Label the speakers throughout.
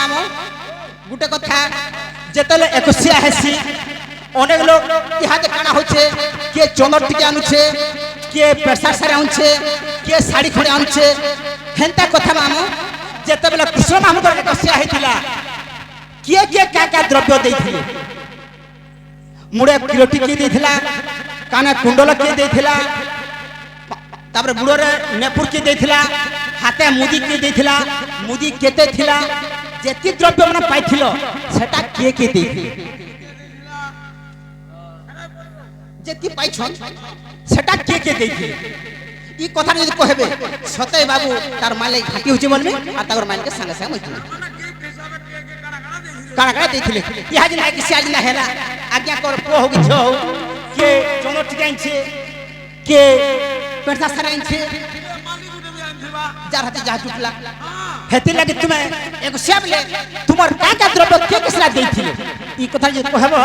Speaker 1: मामो गुटे कथा जेतले एकुसिया हेसी अनेक लोग इहाते काना होचे के चंदर टिके आनुछे के पेशा सारे आनुछे के साड़ी खड़े आनुछे हेंता कथा मामो जेतबेले कृष्ण मामो को एकुसिया हेतिला के क्या द्रव्य देथिले मुड़े किलोटी के देथिला काना कुंडल के देथिला तापर गुड़रे नेपुर के देथिला हाथे मुदी के देथिला मुदी केते थिला जेति द्रव्य मन पाइथिलो सेटा के देथिले जेति पाइछन सेटा के देथिले ई कथा जदि कहबे सतय बाबू तार माले घाटी होचे मन में आ तार माले के संग संग होइथिले काना देथिले इहा जिन है कि सिया जिन हैला आज्ञा कर को हो कि छ हो के चंदर टिकाइन छे के पेटसा सराइन छे जार हाथी जा चुकला हेति लागि तुमे एगो सेबले तुमर का द्रव्य के किसला देथिले ई कथा जे कहबो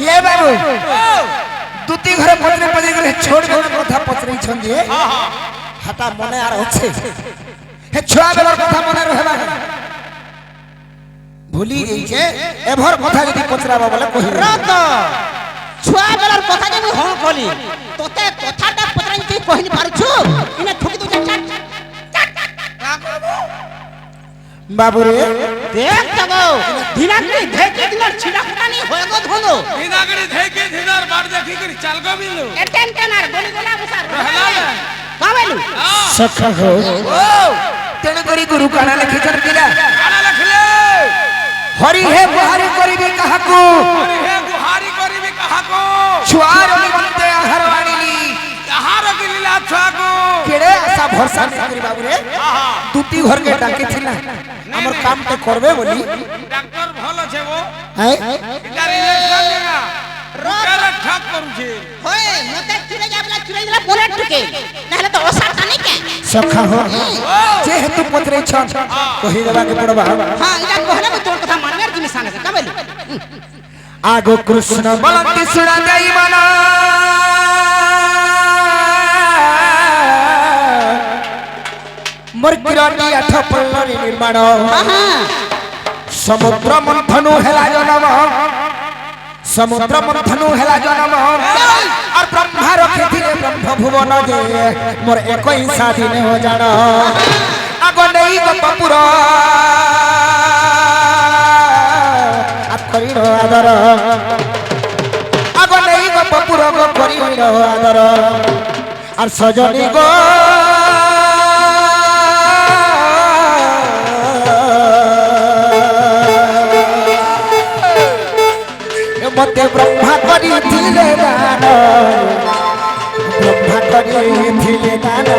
Speaker 2: ले बाबू दुती घरे पत्रे पजे गले छोड़ छोड़ कथा पत्रे छन जे हां हां हटा मने आर होछे हे छुआ बेलर कथा मने रहबा भूली गई जे एभर कथा जदी पचराबा बोले कहि
Speaker 1: रत छुआ बेलर कथा जे हम कहली तोते कथाटा पचराई के कहि न पारछु इने ठोकी दो चट
Speaker 2: बाबू रे
Speaker 1: देख तगो दिनागरी धेके दिनर छिडा फटानी होएगो धोनो
Speaker 3: दिनागरी धेके दिनर बार देखि करी चालगो बिलु
Speaker 1: एटेन टेनार गोली गोला मुसार रहला कावेलु
Speaker 2: सखा हो ओ तेण करी गुरु काना लिखि कर दिला
Speaker 3: काना लिखले
Speaker 2: हरि हे गुहारी करिबी काहाको
Speaker 3: हरि हे गुहारी करिबी काहाको
Speaker 2: छुआर निमंते आहार वाणीली
Speaker 3: आहार गिलीला छुआको
Speaker 2: केड़े आशा भरसा नहीं करी बाबू रे दुती घर के डाके थिला हमर काम ते करबे बोली
Speaker 3: डॉक्टर भलो छे वो
Speaker 2: है
Speaker 3: गाड़ी ले चल लेगा रोकर ठक करू छे
Speaker 1: होय मते चुरे जाबला चुरे दिला बोले टुके नहले तो ओसा काने के
Speaker 2: सखा हो जे हेतु पत्रे छ कहि देबा के पड़बा
Speaker 1: हां इला कहले में तोर कथा मानवे जिमी संगे से काबेलु
Speaker 2: आगो कृष्ण बलंती सुना देई मना मोर किरानी आठ पल्लरी निर्माण समुद्र मंथनु हेला जनम समुद्र मंथनु हेला जनम और ब्रह्मा रखिथिले ब्रह्म भुवन जे मोर एकई साधीन हो जान आगो नेई गपपुर करिनो आदर आगो नेई गपपुर गो करिनो आदर और सजनी गो मते ब्रह्मा करी थिले दान ब्रह्मा करी थिले दान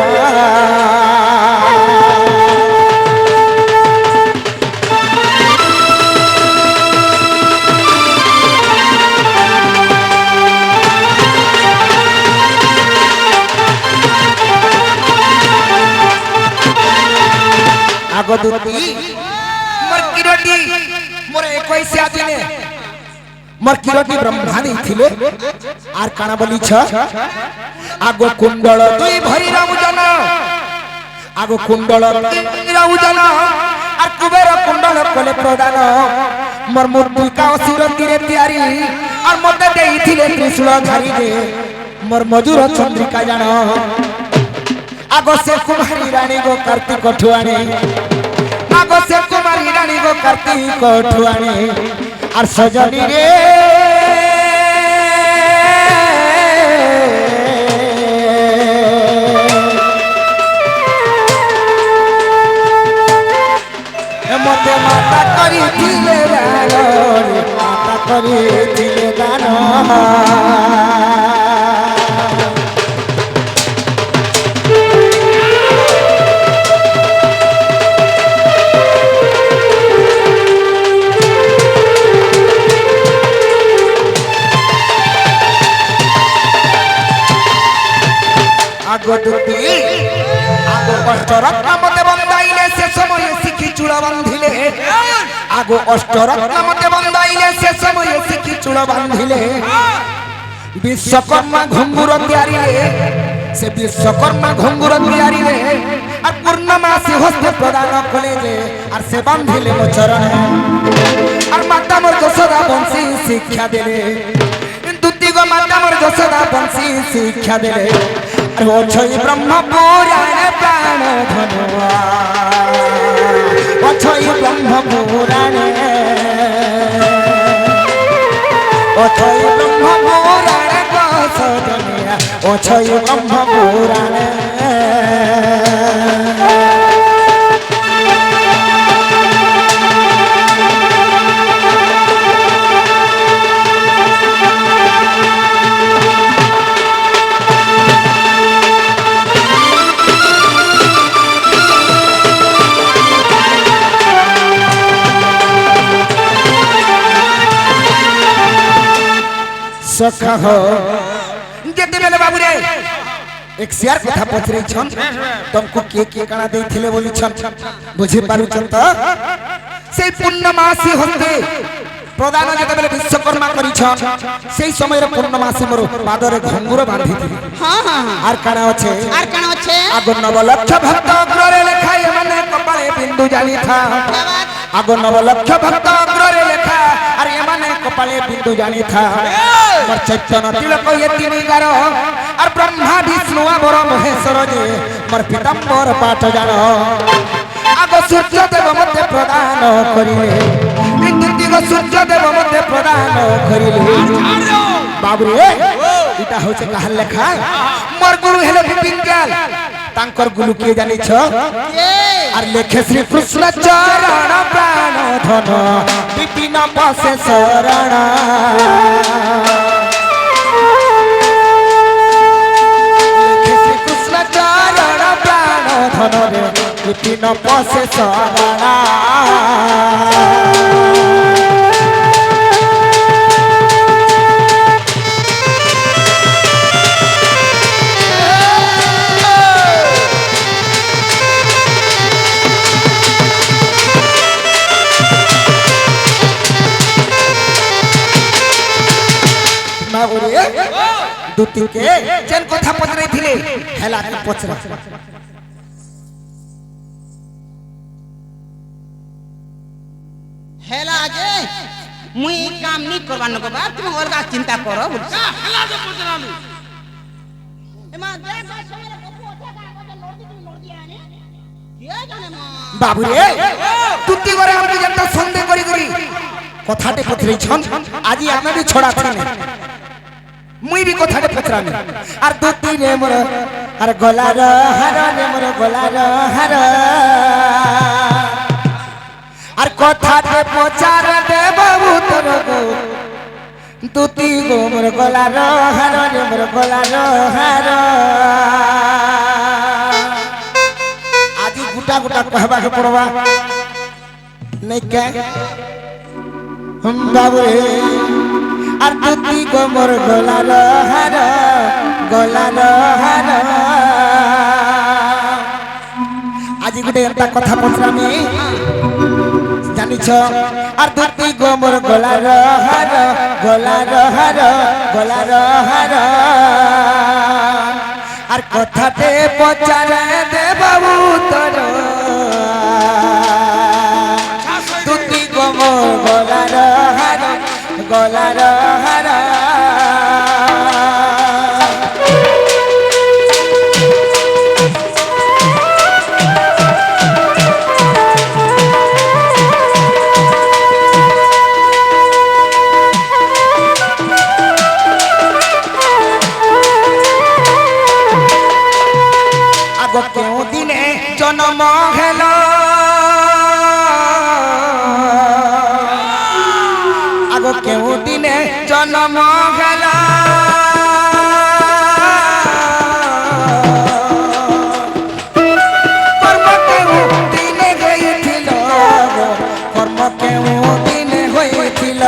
Speaker 2: आगो दुती मोर किरोटी मोर 21 आदिने मोर किरोटी ब्रह्मा नहीं थिले आर काना बोली छ आगो कुंडल दुई भरी राउजन आगो कुंडल राउजन आर कुबेर कुंडल कोले प्रदान मोर मूर्ति का शिर तीरे तैयारी और मते देई थिले त्रिशूल धारी दे मोर मजूर चंद्रिका जान आगो से कुमारी रानी गो कार्तिक ठुआनी आगो से कुमारी रानी गो कार्तिक ठुआनी और सजनी रे मते माता करी दिले दान माता करी दिले दान आगो दुती आगो अष्टरत्न मते बंदाइले से समय सिखी चूड़ा बांधिले आगो अष्टरत्न मते बंदाइले से समय सिखी चूड़ा बांधिले विश्वकर्मा घुंगुर तैयारी से विश्वकर्मा घुंगुर तियारी रे और पूर्णमासी हस्ते प्रदान कले जे और से बांधिले मो चरण और माता मोर यशोदा बंशी शिक्षा देले दुती गो माता मोर यशोदा बंशी शिक्षा देले और ओ छई ब्रह्म पुराण प्राण धनुआ ओ छई ब्रह्म पुराण ओ छई ब्रह्म पुराण को सजनिया ओ छई ब्रह्म पुराण सखा हो जेते बेले बाबू रे एक शेयर कथा पचरे छन तुमको के काना देथिले बोली छन बुझे पारु छन त से पूर्णमासी हस्ते प्रदान जेते बेले विश्वकर्मा करी छन सेई समय रे पूर्णमासी मोर पादरे घंगुर बांधी दिली
Speaker 1: हां हां
Speaker 2: आर काना अछि आगो नवलक्ष भक्त अग्ररे लेखाय माने कपाळे बिंदु जानी था आगो नवलक्ष भक्त अग्ररे लेखा अरे माने कपाळे बिंदु जानी था मोर चैतन्य तिलक ये तीन गारो और ब्रह्मा विष्णु वर महेश्वर जे मोर पीताम्बर पाठ जानो आगो सूर्य देव मते प्रदान करिले इंद्रति गो सूर्य देव मते प्रदान करिले बाबू रे इटा होचे कहल लेखा मोर गुरु हेले विपिनकाल तांकर गुरु के जानि छ और लेखे श्री कृष्ण चरण प्राण धन विपिन पासे शरण धन रे विपिन पासे शरण दुती के जेन कथा पचरे थिले हेला के पचरा
Speaker 1: हेला जे मुई काम नहीं करवानो को बात तुम और का चिंता करो
Speaker 3: का हला जो पचरानु
Speaker 1: एमा दे बात समय कपु ओठा का नोटी तुम नोटी आने किया जाने मा
Speaker 2: बाबू रे तुती करे हमके जनता संदेह करी करी कथाटे पचरे छन आजी आमे भी छोड़ा थिने मुई भी कथाटे पचरानी और दुती रे मोर और गलार हार रे मोर गलार हार और कथाटे पचार दे बाबू तोर गो दुती गो मोर गलार हार रे मोर गलार हार आजी गुटा गुटा कहबा के पड़वा नहीं के हम बाबू रे और दुती गो मोर गलार हार आज गोटे एंता कथा पचरामी जानी छ और दुती गो मोर गलार हार और कथाटे पचारे दे बाबू तोर दुती गो मोर गलार हार आगो क्यों दिने जन्म हेला आगो क्यों दिने जन्म हेला कर्म क्यों दिने होइथिल कर्म क्यों दिने होइथिल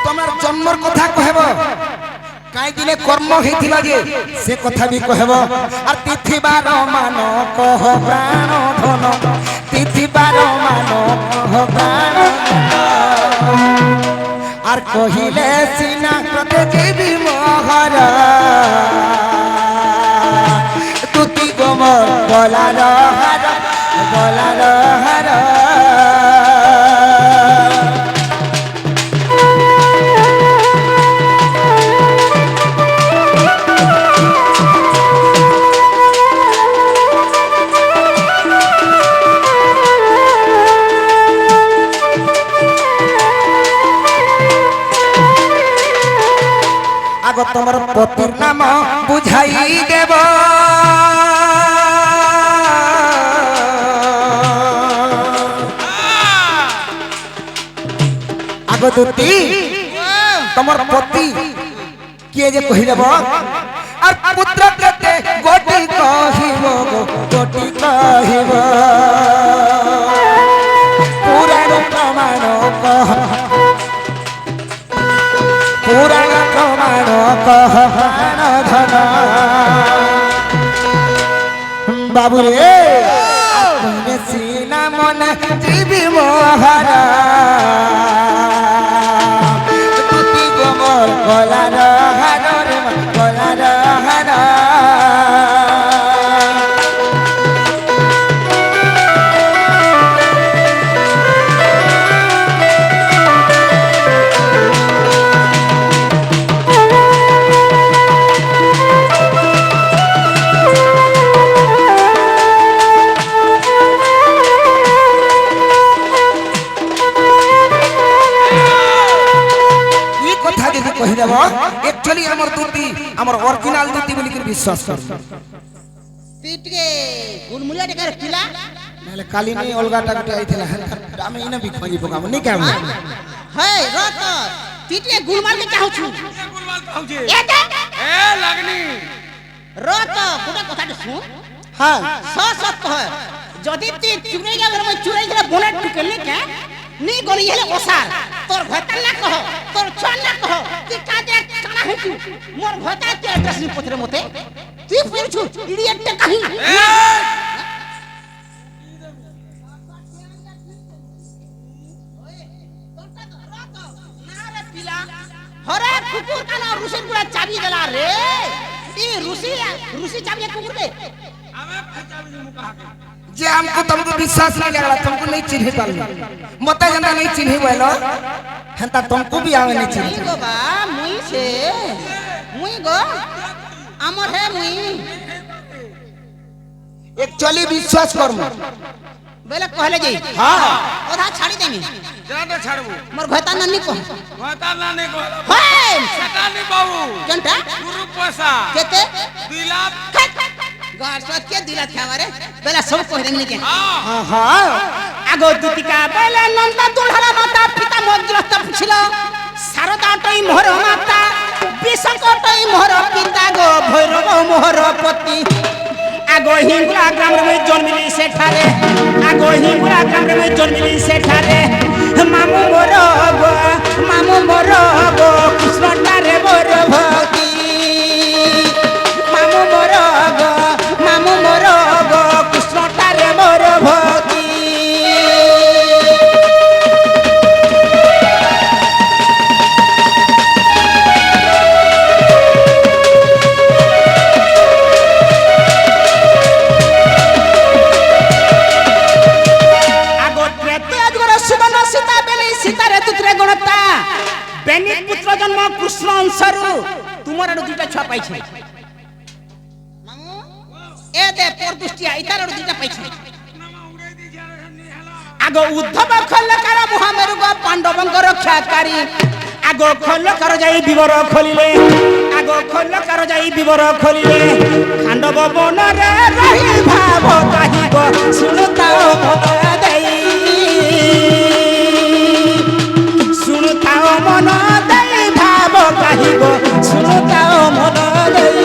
Speaker 2: तमर जन्मर कथा कहब काई दिने कर्म हेथिला जे से कथा भी कहब और तिथि बार मान कह प्राण धन तिथि बार मान कह प्राण আর কহিলে সিনা প্রতে জীবি মহর তুতি গোমর গলার হার গলার হার আগ তোমার পতির নাম বুঝাই দেব আগ দুতি তোমার পতি কিয়ে যে কহিদেব আর পুত্র কেতে গোটি কহিব গোটি কহিব পুরাণ প্রমাণ কহ পুরাণ প্রমাণ কহ প্রাণ ধন বাবু রে আপনি সিনা মন জীবি মহারা তুতি গোমর গলার হার গলার হার কহিদেব একচুয়ালি আমার দুটি আমার অরিজিনাল দুটি বলি করে বিশ্বাস কর
Speaker 1: তুই টিকে গুলমুলিয়া টিকে কিলা
Speaker 2: নালে কালি নি অলগাটা গুটি আইଥିଲା আমি ইনা বি খজি পকাম নি কাম
Speaker 1: হে রত তুই টিকে গুলমাল কে চাহুছু
Speaker 3: গুলমাল চাহুছে
Speaker 1: এ
Speaker 3: লাগনি
Speaker 1: রত গোটা কথাটা শুন
Speaker 2: হ্যাঁ
Speaker 1: সত কহ যদি তুই চুরাই গেলে মই চুরাই গেলে বনে টিকে নি কে নি গলি হেলে ওসার তোর ভয়তা না কহ তোর ছন না কহ তুই কাজে কানা হইছু মোর ভয়তা তে অ্যাড্রেস নি পত্রে মতে তুই পুরছু ইডিয়েটটা কাহি হরে কুকুর কানা রুসির গুড়া চাবি দেলা রে ই রুসি চাবি কুকুর দে
Speaker 3: আমি চাবি মুকা হাকে
Speaker 2: जे हमको तुमको विश्वास नहीं लगला तुमको नहीं चिन्ह पालो मते जनता नहीं चिन्ह बोलो हंता तुमको भी आवे नहीं चिन्ह
Speaker 1: गो बा मुई गो আমর হে মুই
Speaker 2: एक्चुअली विश्वास कर मो
Speaker 1: বেলে কহলে যাই
Speaker 2: हां
Speaker 1: ওধা ছাড়ি দেমি
Speaker 3: জানা ছাড়বো
Speaker 1: মোর ভয়তা নানি কহ
Speaker 3: মাতা নানি কহলা
Speaker 1: হে
Speaker 3: সেটা নি বাবু
Speaker 1: কেনটা
Speaker 3: গুরু পয়সা
Speaker 1: কেতে
Speaker 3: 2 লাখ
Speaker 1: গাছ কে দিলা থা মারে বেলা সব কহ দেমি কে
Speaker 3: हां
Speaker 2: हां हां
Speaker 1: আগো দুতিকা বেলে নন্দা দুলহারা মাতা পিতা মগ্রস্ত পুছিল শারদা টই মোহর মাতা বিশঙ্ক টই মোহর পিতা গো ভৈরব মোহর পতি আগো হিঙ্গুলা গ্রামরে মই জন্মিলি সেঠারে আগো হিঙ্গুলা গ্রামরে মই জন্মিলি সেঠারে মামু মোর গো কৃষ্ণটারে মোর ভক্তি মামু মোর গো কৃষ্ণটারে মোর ভক্তি বেনিক পুত্র জন্ম কৃষ্ণ অংশরু তোমার দুইটা ছুয়া পাইছে মামু এ দে পর দৃষ্টিয়া ইতার দুইটা পাইছে আগো উদ্ধব খল্লকার মহামেরু গো পাণ্ডবঙ্গ রক্ষাকারী আগো খল্লকার যাই বিবর খলিলে আগো খল্লকার যাই বিবর খলিলে খাণ্ডব বনরে রহি ভাব কাহিব শুনুতাও মন দেই শুনুতাও মন দেই ভাব কাহিব শুনুতাও মন দেই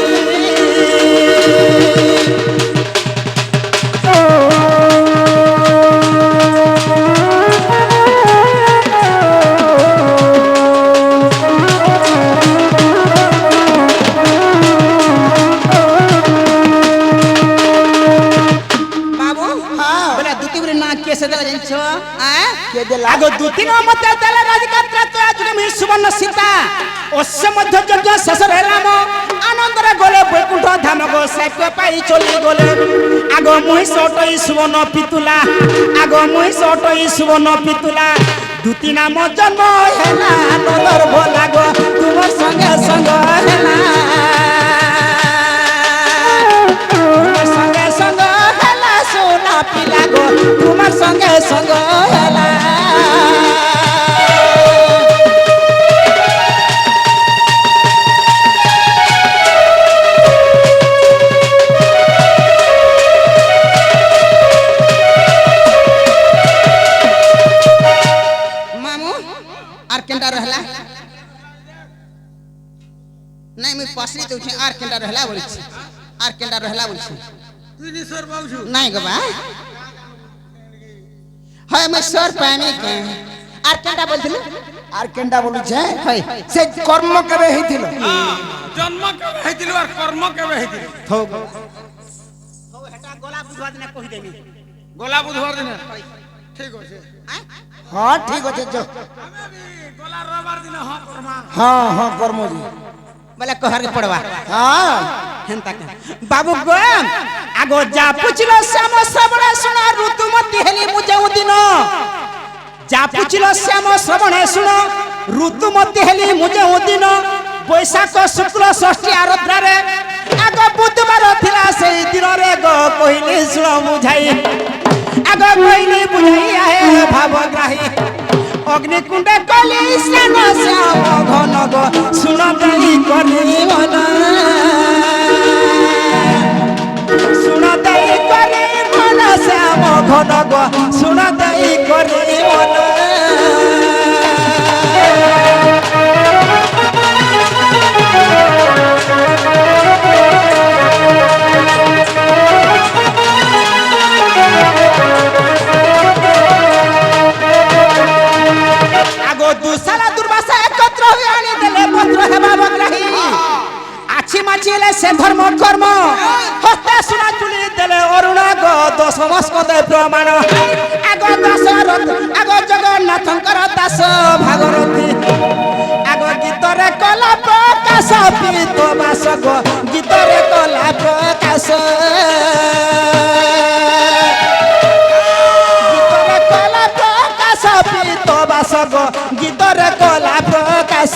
Speaker 1: से दला जंचो
Speaker 2: के देला
Speaker 1: आगो दुतिन मते दला राजकात्रा तो आजुके मी सुवर्ण सीता ओसे मध्य यज्ञ शेष राम आनंद रे गले बैकुंठ धाम गो साइको पाई चली गले आगो मुहि सटई सुवर्ण पितुला आगो मुहि सटई सुवर्ण पितुला दुतिना म जन्म हेला नदर भोला गो तुमर संगे संग हेला तुमर संगे संग हेला सोना पिला गो तुमर संगे संग हेला केंडा रहला नहीं मैं पसरी तो छे आर केंडा रहला बोल छी आर केंडा रहला बोल छी
Speaker 3: তুই নি সর বাবু
Speaker 1: नहीं गबा है मैं सर पानी के आर केंडा बोल दिलु
Speaker 2: আর কেন্ডা বলি છે
Speaker 1: है
Speaker 2: সে কর্ম কেবে হইছিল
Speaker 3: জন্ম কেবে হইছিল আর কর্ম কেবে হইছিল
Speaker 1: हो হেটা গোলা বুধবার দিনে কই দেমি
Speaker 3: গোলা বুধবার দিন ঠিক আছে
Speaker 2: হ্যাঁ ঠিক আছে जो
Speaker 3: আমি গোলা রবিবার দিন হ কর্মা
Speaker 2: हाँ हाँ কর্ম জি
Speaker 1: बोले कहर के पड़वा
Speaker 2: हाँ
Speaker 1: हेंता के बाबू गो आगो जा पुछलो श्याम श्रवण सुन ऋतुमती हेली मुझे उदिन जा पुछलो श्याम श्रवण सुन ऋतुमती हेली मुझे उदिन बैशाख शुक्ल षष्ठी आराधना रे आगो बुधवार थिला से दिन रे गो कहली सुन बुझाई आगो कहली बुझाई आहे भावग्राही अग्निकुंड कली स्नान श्याम घन गो सुन दई करी मन सुन दई करी मन श्याम घन गो सुन दई करी मन आगो दुसरा दुर्वासा एकत्र होई आनी देले पत्र हेबा बग्राही आछि माछिले से धर्म कर्म हस्ते सुना चुली देले अरुण गो दश मस्कदे प्रमाण आगो दशरथ आगो जगन्नाथंकर दास भागरथी आगो गीतरे कला प्रकाश पीत बास गो गीतरे कला प्रकाश गीतरे कला प्रकाश पीत बास गो गीतरे कला प्रकाश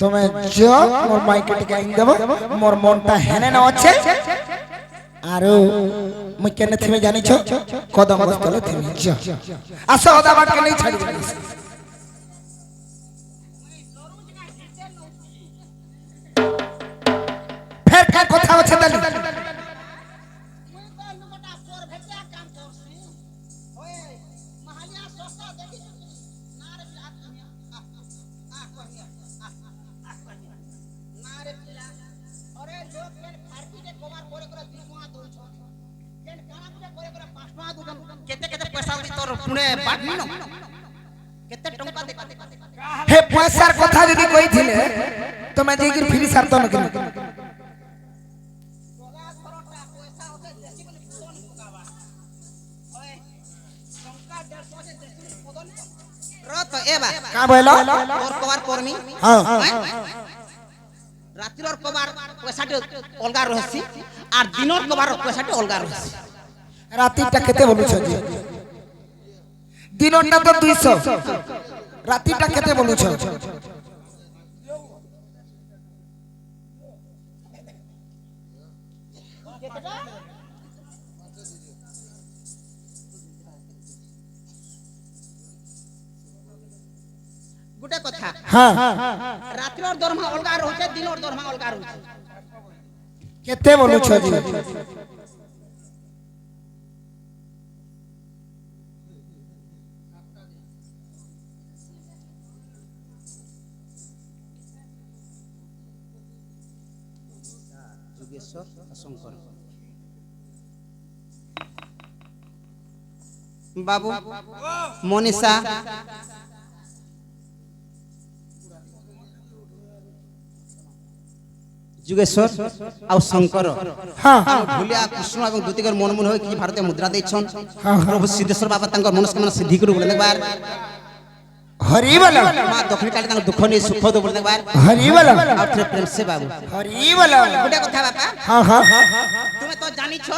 Speaker 2: তুমি जो मोर माइक टिके आइन देबो मोर मनटा हेने न আছে आरो मुई केने थेमे जानि छ कदम बस्तले थेमे जा आसो ओदा बाट के नहीं छाड़ी फेर का কথা আছে তালি
Speaker 1: केते केते पैसा उडी तोर पुणे बाट नी न केते टंका दे
Speaker 2: हे पैसार কথা যদি কইছিলে তুমি যে কি ফ্রি সারত না কেন
Speaker 1: रत एबा
Speaker 2: का बोलो
Speaker 1: तोर कबार परमी
Speaker 2: हां
Speaker 1: रातिर कबार पैसाटे अलगा रहसी আর দিনর কবার পয়সাটা অলগা রইছে
Speaker 2: রাতিটা কেতে বলুছ জি দিনটা তো 200 রাতিটা কেতে বলুছ
Speaker 1: গুটে কথা
Speaker 2: হ্যাঁ
Speaker 1: রাত্রির দরমা অলগা রইছে দিনর দরমা অলগা রইছে
Speaker 2: কেতে বলুছ জি
Speaker 1: যুগেশ্বর শঙ্কর বাবু মনীষা যুগেশ্বর ଆଉ ଶଙ୍କର
Speaker 2: हाँ
Speaker 1: ଭୁଲିଆ କୃଷ୍ଣ ଏବଂ ଦ୍ୱିତୀୟର ମନମୋହନ ହୋଇ କିଛି ଭାରତୀୟ ମୁଦ୍ରା ଦେଇଛନ୍
Speaker 2: हाँ
Speaker 1: ପ୍ରଭୁ ସିଦ୍ଧେଶ୍ୱର ବାବା ତାଙ୍କର ମନସ୍କାମନା ସିଦ୍ଧି କରୁ ବୋଲେ ଦେଖବାର
Speaker 2: हरी बोलो
Speaker 1: ମା ଦକ୍ଷିଣ କାଳୀ ତାଙ୍କ ଦୁଃଖ ନେଇ ସୁଖ ଦଉ ବୋଲେ ଦେଖବାର
Speaker 2: हरी बोलो
Speaker 1: ଆଉ ଥରେ ପ୍ରେମ ସେ ବାବୁ
Speaker 2: हरी बोलो
Speaker 1: ଗୋଟେ କଥା ବାପା
Speaker 2: हाँ हाँ
Speaker 1: তুমি তো জানিছ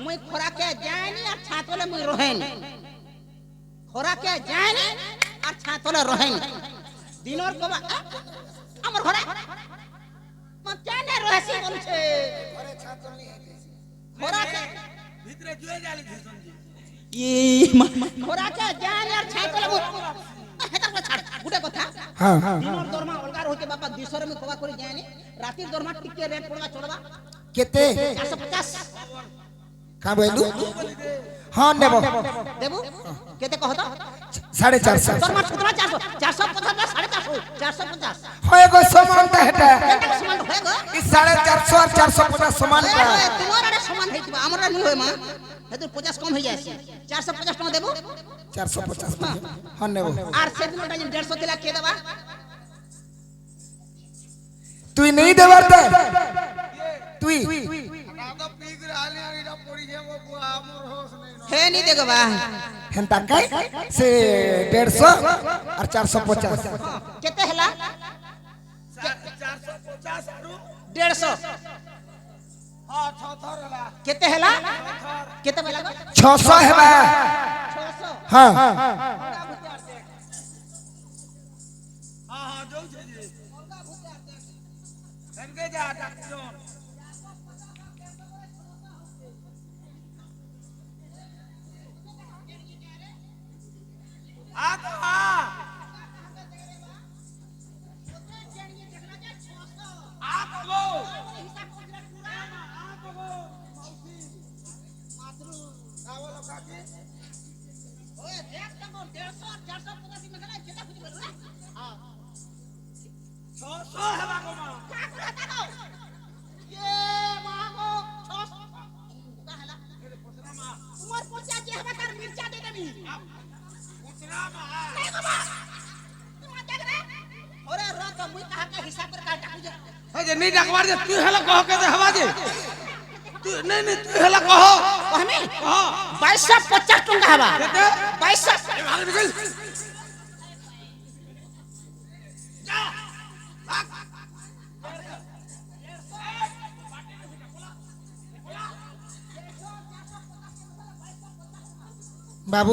Speaker 1: মুই খরাকে যাইনি আর ছাতলে মুই রহেনি খরাকে যাইনি আর ছাতলে রহেনি দিনর কবা আমার ঘরে মা কেনে রহেছি বলছে খরাকে
Speaker 3: ভিতরে জুয়ে জালি দিছন জি
Speaker 1: ই খরাকে যাইনি আর ছাতলে হেতা করে ছাড় গুটে কথা
Speaker 2: हाँ हाँ
Speaker 1: দিনর দরমা অলগার হইছে বাপা 200 রে মুই কবা করে যাইনি রাতের দরমা টিকে রেট পড়বা চড়বা
Speaker 2: केते
Speaker 1: 450
Speaker 2: का बोलू हाँ नेबो
Speaker 1: দেবু কেতে কহ তো
Speaker 2: 450
Speaker 1: দরমা কতনা 400 450 450 450
Speaker 2: होए गो समान ता हेटा
Speaker 1: কেতে সমান হয়ে গো
Speaker 2: ई 450 और 450 समान का
Speaker 1: তোমার আরে সমান হইতিবা আমরা নি হয় মা হেতু 50 কম হই যায়ছে 450 টাকা দেবো
Speaker 2: 450 हाँ नेबो
Speaker 1: আর সেদিনটা যে 150 দিলা কে দেবা
Speaker 2: तू नहीं देवर ता तू
Speaker 3: দাদা পিগরে আলি আলিটা পড়ি যাবো বুয়া আমার হোশ নেই না
Speaker 1: হে নি দেখো বা
Speaker 2: हेंता काय से 150 और 450
Speaker 1: কেতে হেলা
Speaker 3: 450 আরু
Speaker 1: 150
Speaker 3: হ্যাঁ ছথর হলা
Speaker 1: কেতে হেলা কেতে বেলা গো
Speaker 2: 600 है बा
Speaker 1: 600
Speaker 2: हाँ
Speaker 3: হ্যাঁ হ্যাঁ যাউছে জি এনকে যা ডাকছন আ তো আ আ তো গো আ তো গো মাউসি মাতৃ রাওলো কাকি
Speaker 1: ওই দেখ তো 150 450 মেলা কেতে খুঁজি বল রে হ্যাঁ
Speaker 3: 600 হেবা গো মা
Speaker 1: কা করে তাকো এ মা গো 600 কা হেলা তোমার পচা যে হবে তার মির্চা দে দেবি
Speaker 3: পুতরা মা
Speaker 1: नहीं बाबा तुम देख रे अरे रो तो मुई कहा के हिसाब कर का डाकू जे
Speaker 3: हे जे नहीं डाकवार जे तू हेला कह के दे हवा जे तू नहीं नहीं तू हेला कह
Speaker 1: कहमी
Speaker 3: कह
Speaker 1: 2250 टका हवा
Speaker 3: केते
Speaker 1: 2200
Speaker 3: भाग निकल जा भाग
Speaker 2: बाबू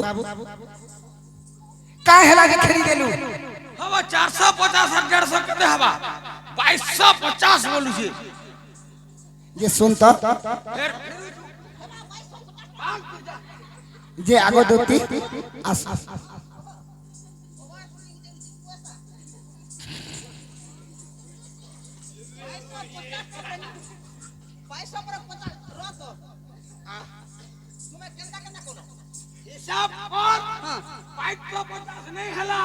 Speaker 2: का हेला के खरीद देलू
Speaker 3: हवा 450 और 150 केते हवा 2250 बोलू छी
Speaker 2: ये सुन तो
Speaker 3: फिर
Speaker 2: जे आगो दोती आस
Speaker 3: हिसाब कर 550 नहीं हला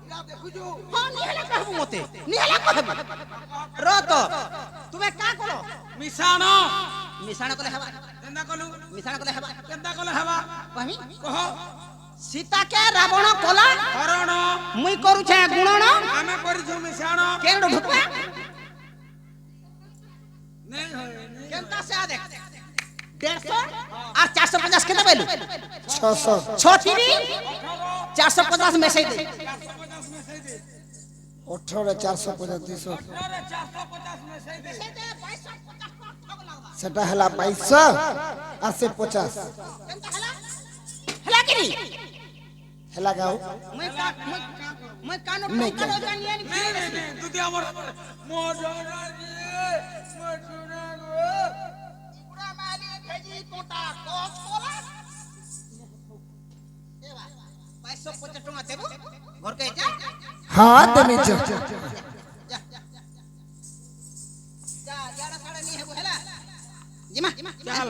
Speaker 3: इरा देखु जो
Speaker 1: हां निहला कहबो मते निहला कहबो रो तो तुमे का करो
Speaker 3: मिसानो
Speaker 1: मिसाण कले हवा
Speaker 3: केंदा कलु
Speaker 1: मिसाण कले हवा
Speaker 3: केंदा कले हवा
Speaker 1: कहमी
Speaker 3: कह
Speaker 1: सीता के रावण कोला
Speaker 3: हरण
Speaker 1: मुई करू छे गुणन
Speaker 3: आमे करि छु मिसानो
Speaker 1: केंडो ढुकवा
Speaker 3: नहीं होय नहीं
Speaker 1: केंता से आ देख 150 और 450 केते बेलू
Speaker 2: 600
Speaker 1: 6 450 में से दे
Speaker 3: 450 में से दे
Speaker 2: 18 450 200
Speaker 3: अरे 450 में से दे
Speaker 2: सेटा हला 2200 और से 50
Speaker 1: हला कि नहीं
Speaker 2: हला गाओ
Speaker 1: मैं कानो
Speaker 2: नहीं,
Speaker 1: कानो जानिए
Speaker 3: नहीं नहीं नहीं तू दे हमर मोडरा जी मटुना गो
Speaker 1: पूरा माली भेजी कोटा कोस कोला एवा 2250 टका देबो घर के जा
Speaker 2: हाँ देने छ
Speaker 1: जा याडा साडा नहीं हेबो हला जिमा
Speaker 3: चल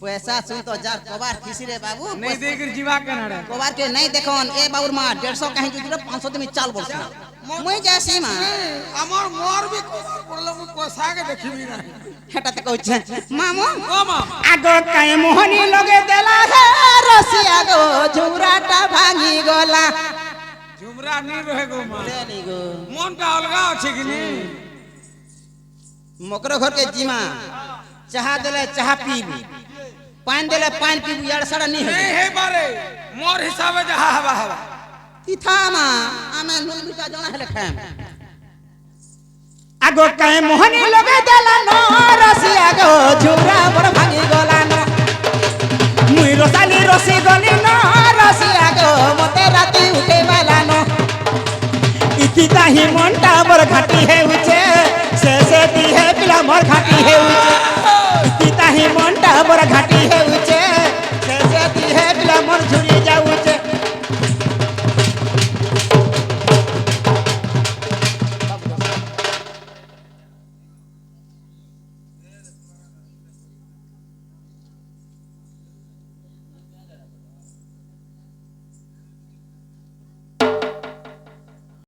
Speaker 1: पैसा सुन तो जा कबार खिसी रे बाबू
Speaker 3: नहीं देकर जीवा के ना रे
Speaker 1: कबार के नहीं देखन ए बाबूर मां 150 कहीं जुजरे 500 में चाल बोलस মুই যাসি মা
Speaker 3: আমার মোর বি কবার পড়লে মু কষাকে দেখিবি না
Speaker 1: হেটাতে কইছে মামু
Speaker 3: ও মা
Speaker 1: আগ কাই মোহনী লগে দেলা হে রসিয়া গো ঝুরাটা ভাঙি গলা
Speaker 3: ঝুমরা নি রহে গো মা
Speaker 1: নি গো
Speaker 3: মনটা অলগা আছে কি নি
Speaker 1: মকর ঘর কে জিমা চাহা দেলে চাহা পিবি পান দেলে পান পিবি ইয়ার সাড়া নি
Speaker 3: नहीं है बारे मोर हिसाबे जहा हवा हवा
Speaker 1: তিথা মা আমি নুন মিটা জনা হেলে খাম আগ কাই মোহনী লগে দেলা নো রসিয়া গো ঝুরা বড় ভাঙি গলা নো মুই রসালি রসি গলি নো রসিয়া গো মতে রাতি উঠে বেলানো ইতি তাহি মনটা বড় ঘাটি হেউছে সে দি হে পিলা মোর ঘাটি হেউছে ইতি তাহি মনটা বড় ঘাটি